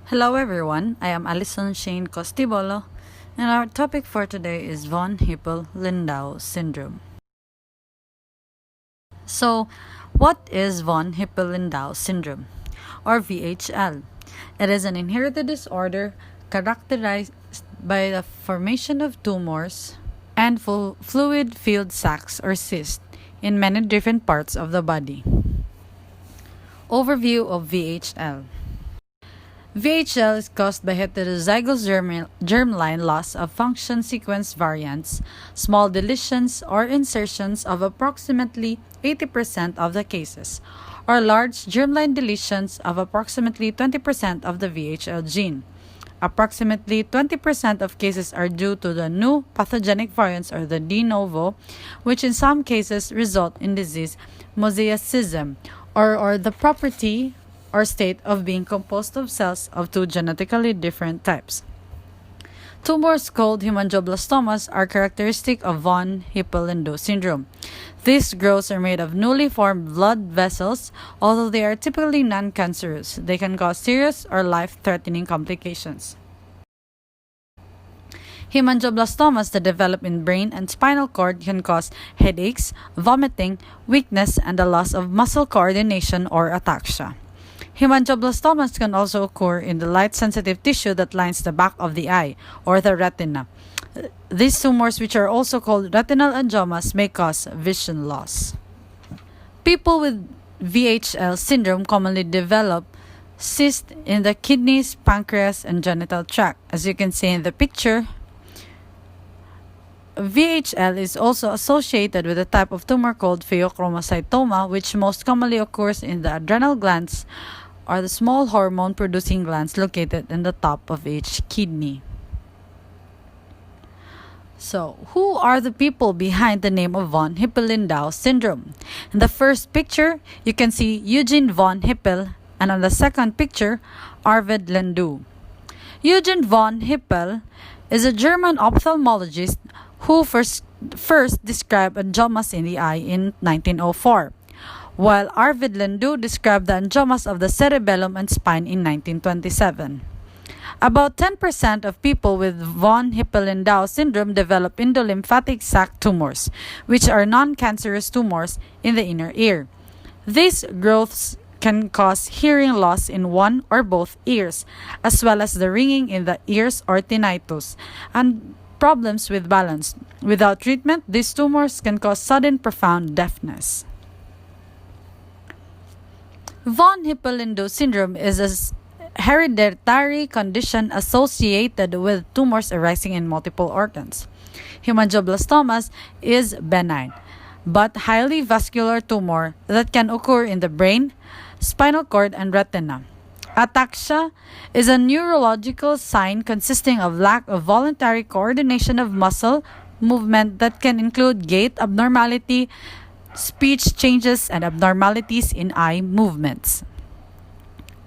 Hello everyone, I am Allison Costibolo, and our topic for today is von Hippel-Lindau syndrome. So, what is von Hippel-Lindau syndrome, or VHL? It is an inherited disorder characterized by the formation of tumors and fluid-filled sacs or cysts in many different parts of the body. Overview of VHL. VHL is caused by heterozygous germline loss of function sequence variants, small deletions or insertions of approximately 80% of the cases, or large germline deletions of approximately 20% of the VHL gene. Approximately 20% of cases are due to the new pathogenic variants or the de novo, which in some cases result in disease mosaicism, or the property or state of being composed of cells of two genetically different types. Tumors called hemangioblastomas are characteristic of von Hippel-Lindau syndrome. These growths are made of newly formed blood vessels. Although they are typically non-cancerous, they can cause serious or life-threatening complications. Hemangioblastomas that develop in brain and spinal cord can cause headaches, vomiting, weakness, and the loss of muscle coordination or ataxia. Hemangioblastomas can also occur in the light-sensitive tissue that lines the back of the eye, or the retina. These tumors, which are also called retinal angiomas, may cause vision loss. People with VHL syndrome commonly develop cysts in the kidneys, pancreas, and genital tract. As you can see in the picture, VHL is also associated with a type of tumor called pheochromocytoma, which most commonly occurs in the adrenal glands, or the small hormone-producing glands located in the top of each kidney. So, who are the people behind the name of von Hippel-Lindau syndrome? In the first picture, you can see Eugen von Hippel, and on the second picture, Arvid Lindau. Eugen von Hippel is a German ophthalmologist who first described angiomas in the eye in 1904, while Arvid Lindau described the angiomas of the cerebellum and spine in 1927. About 10% of people with von Hippel-Lindau syndrome develop endolymphatic sac tumors, which are non-cancerous tumors in the inner ear. These growths can cause hearing loss in one or both ears, as well as the ringing in the ears or tinnitus, and problems with balance. Without treatment, these tumors can cause sudden profound deafness. Von Hippel-Lindau syndrome is a hereditary condition associated with tumors arising in multiple organs. Hemangioblastomas is benign, but highly vascular tumor that can occur in the brain, spinal cord, and retina. Ataxia is a neurological sign consisting of lack of voluntary coordination of muscle movement that can include gait abnormality, speech changes, and abnormalities in eye movements.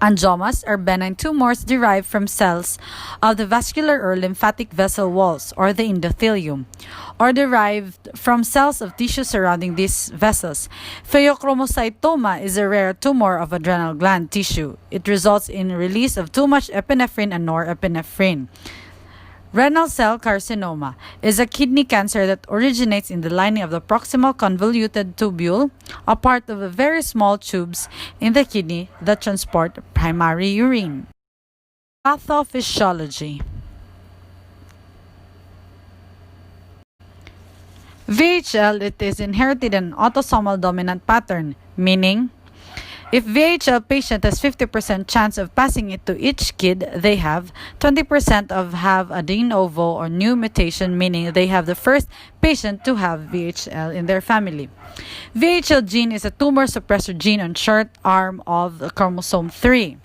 Angiomas are benign tumors derived from cells of the vascular or lymphatic vessel walls, or the endothelium, or derived from cells of tissue surrounding these vessels. Pheochromocytoma is a rare tumor of adrenal gland tissue. It results in release of too much epinephrine and norepinephrine. Renal cell carcinoma is a kidney cancer that originates in the lining of the proximal convoluted tubule, a part of the very small tubes in the kidney that transport primary urine. Pathophysiology. VHL, it is inherited in an autosomal dominant pattern, meaning if VHL patient has 50% chance of passing it to each kid they have, 20% of have a de novo or new mutation, meaning they have the first patient to have VHL in their family. VHL gene is a tumor suppressor gene on short arm of the chromosome 3.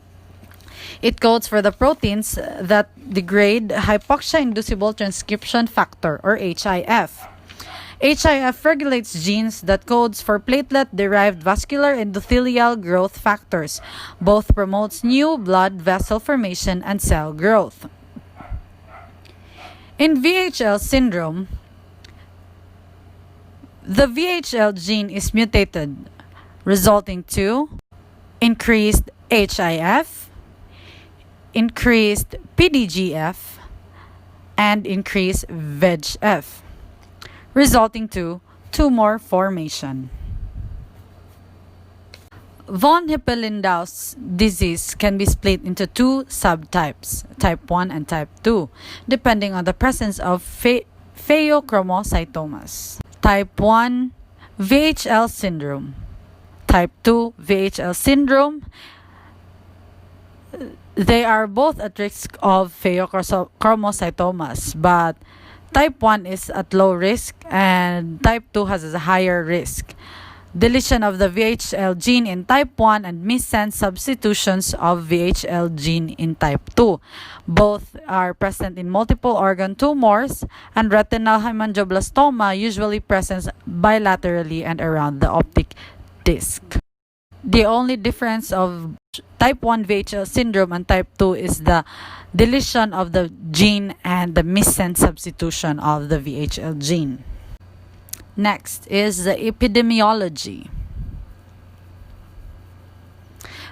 It codes for the proteins that degrade hypoxia-inducible transcription factor, or HIF. HIF regulates genes that codes for platelet-derived vascular endothelial growth factors. Both promotes new blood vessel formation and cell growth. In VHL syndrome, the VHL gene is mutated, resulting to increased HIF, increased PDGF, and increased VEGF, resulting to tumor formation. Von Hippel-Lindau's disease can be split into two subtypes, type 1 and type 2, depending on the presence of pheochromocytomas. Type 1, VHL syndrome. Type 2, VHL syndrome. They are both at risk of pheochromocytomas, but type 1 is at low risk and type 2 has a higher risk. Deletion of the VHL gene in type 1 and missense substitutions of VHL gene in type 2. Both are present in multiple organ tumors, and retinal hemangioblastoma usually presents bilaterally and around the optic disc. The only difference of type 1 VHL syndrome and type 2 is the deletion of the gene and the missense substitution of the VHL gene. Next is the epidemiology.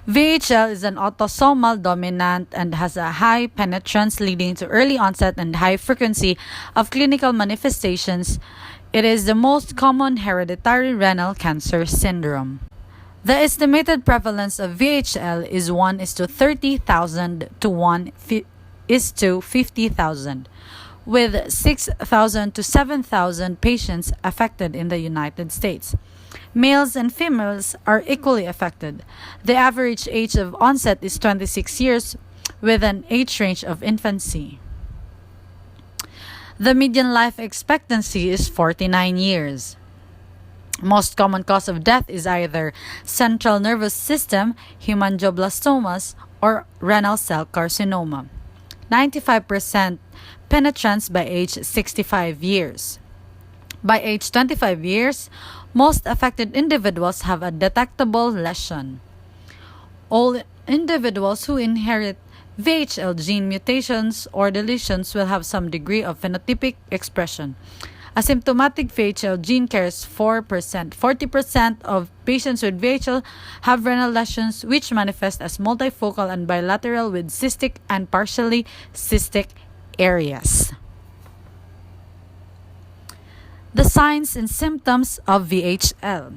VHL is an autosomal dominant and has a high penetrance, leading to early onset and high frequency of clinical manifestations. It is the most common hereditary renal cancer syndrome. The estimated prevalence of VHL is 1:30,000 to 1:50,000. With 6,000 to 7,000 patients affected in the United States. Males and females are equally affected. The average age of onset is 26 years, with an age range of infancy. The median life expectancy is 49 years. Most common cause of death is either central nervous system hemangioblastomas or renal cell carcinoma. 95% penetrance by age 65 years. By age 25 years, most affected individuals have a detectable lesion. All individuals who inherit VHL gene mutations or deletions will have some degree of phenotypic expression. Asymptomatic VHL gene carries 4%. 40% of patients with VHL have renal lesions which manifest as multifocal and bilateral with cystic and partially cystic areas. The signs and symptoms of VHL.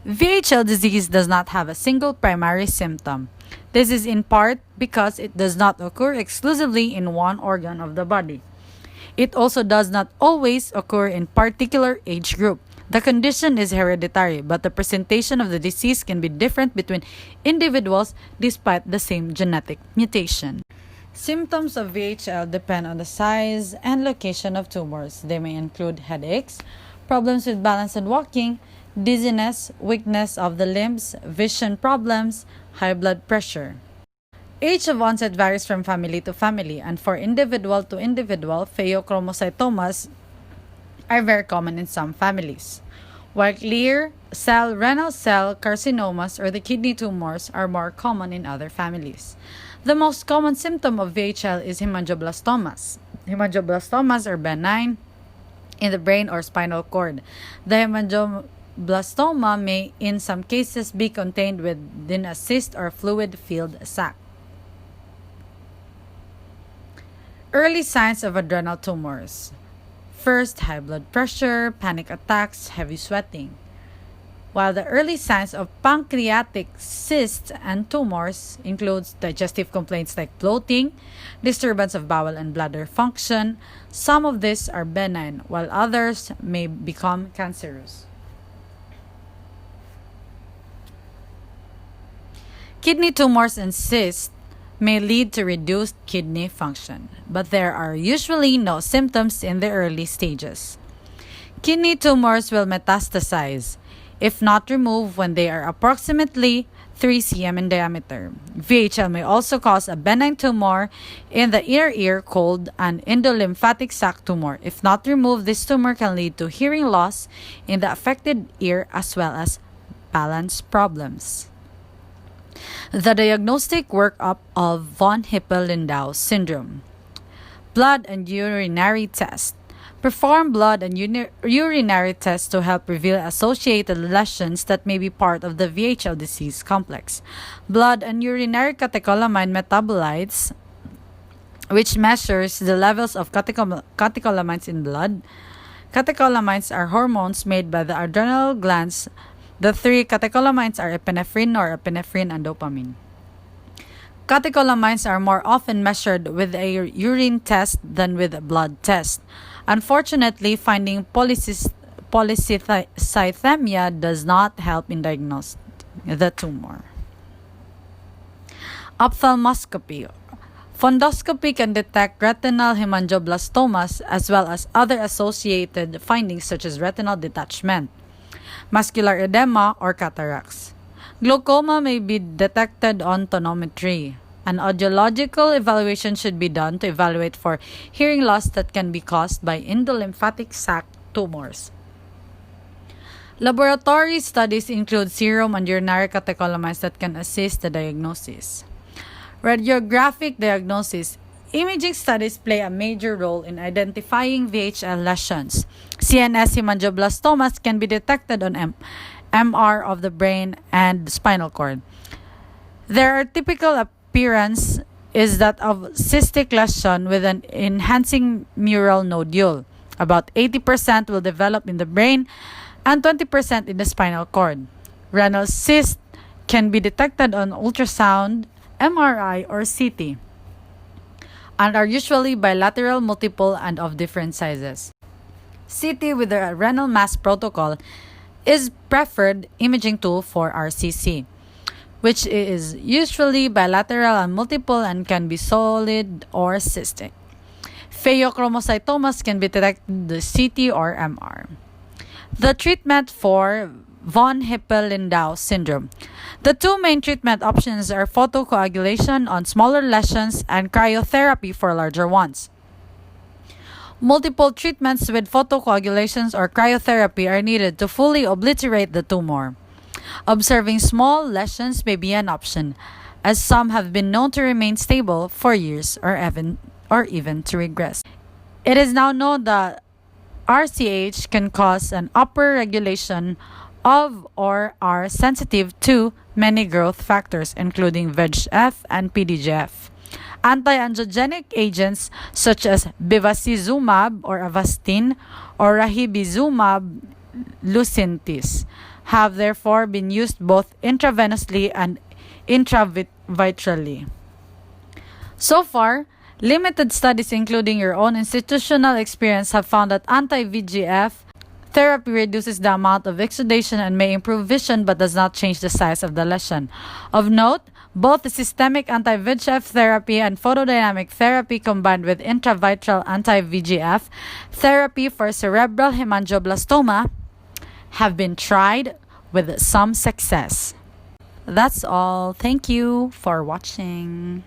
VHL disease does not have a single primary symptom. This is in part because it does not occur exclusively in one organ of the body. It also does not always occur in particular age group. The condition is hereditary, but the presentation of the disease can be different between individuals despite the same genetic mutation. Symptoms of VHL depend on the size and location of tumors. They may include headaches, problems with balance and walking, dizziness, weakness of the limbs, vision problems, high blood pressure. Age of onset varies from family to family, and for individual to individual, pheochromocytomas are very common in some families, while clear cell renal cell carcinomas or the kidney tumors are more common in other families. The most common symptom of VHL is hemangioblastomas. Hemangioblastomas are benign in the brain or spinal cord. The hemangioblastoma may in some cases be contained within a cyst or fluid-filled sac. Early signs of adrenal tumors. First, high blood pressure, panic attacks, heavy sweating. While the early signs of pancreatic cysts and tumors includes digestive complaints like bloating, disturbance of bowel and bladder function, some of these are benign, while others may become cancerous. Kidney tumors and cysts may lead to reduced kidney function, but there are usually no symptoms in the early stages. Kidney tumors will metastasize if not removed when they are approximately 3 cm in diameter. VHL may also cause a benign tumor in the inner ear called an endolymphatic sac tumor. If not removed, this tumor can lead to hearing loss in the affected ear as well as balance problems. The diagnostic workup of von Hippel-Lindau syndrome. Blood and urinary test. Perform blood and urinary tests to help reveal associated lesions that may be part of the VHL disease complex. Blood and urinary catecholamine metabolites which measures the levels of catecholamines in blood. Catecholamines are hormones made by the adrenal glands. The three catecholamines are epinephrine, norepinephrine, and dopamine. Catecholamines are more often measured with a urine test than with a blood test. Unfortunately, finding polycythemia does not help in diagnosing the tumor. Ophthalmoscopy. Fundoscopy can detect retinal hemangioblastomas as well as other associated findings such as retinal detachment, macular edema, or cataracts. Glaucoma may be detected on tonometry. An audiological evaluation should be done to evaluate for hearing loss that can be caused by endolymphatic sac tumors. Laboratory studies include serum and urinary catecholamines that can assist the diagnosis. Radiographic diagnosis. Imaging studies play a major role in identifying VHL lesions. CNS hemangioblastomas can be detected on MR of the brain and spinal cord. Their typical appearance is that of cystic lesion with an enhancing mural nodule. About 80% will develop in the brain and 20% in the spinal cord. Renal cysts can be detected on ultrasound, MRI, or CT, and are usually bilateral, multiple, and of different sizes. CT with the renal mass protocol is preferred imaging tool for RCC, which is usually bilateral and multiple and can be solid or cystic. Pheochromocytomas can be detected in the CT or MR. The treatment for von Hippel-Lindau syndrome. The two main treatment options are photocoagulation on smaller lesions and cryotherapy for larger ones. Multiple treatments with photocoagulations or cryotherapy are needed to fully obliterate the tumor. Observing small lesions may be an option, as some have been known to remain stable for years or even to regress. It is now known that RCH can cause an upper regulation of or are sensitive to many growth factors, including VEGF and PDGF. Anti-angiogenic agents such as bevacizumab or Avastin or rahibizumab lucentis have therefore been used both intravenously and intravitreally. So far, limited studies including your own institutional experience have found that anti-VEGF therapy reduces the amount of exudation and may improve vision but does not change the size of the lesion. Of note, both the systemic anti-VEGF therapy and photodynamic therapy combined with intravitreal anti-VEGF therapy for cerebral hemangioblastoma have been tried with some success. That's all. Thank you for watching.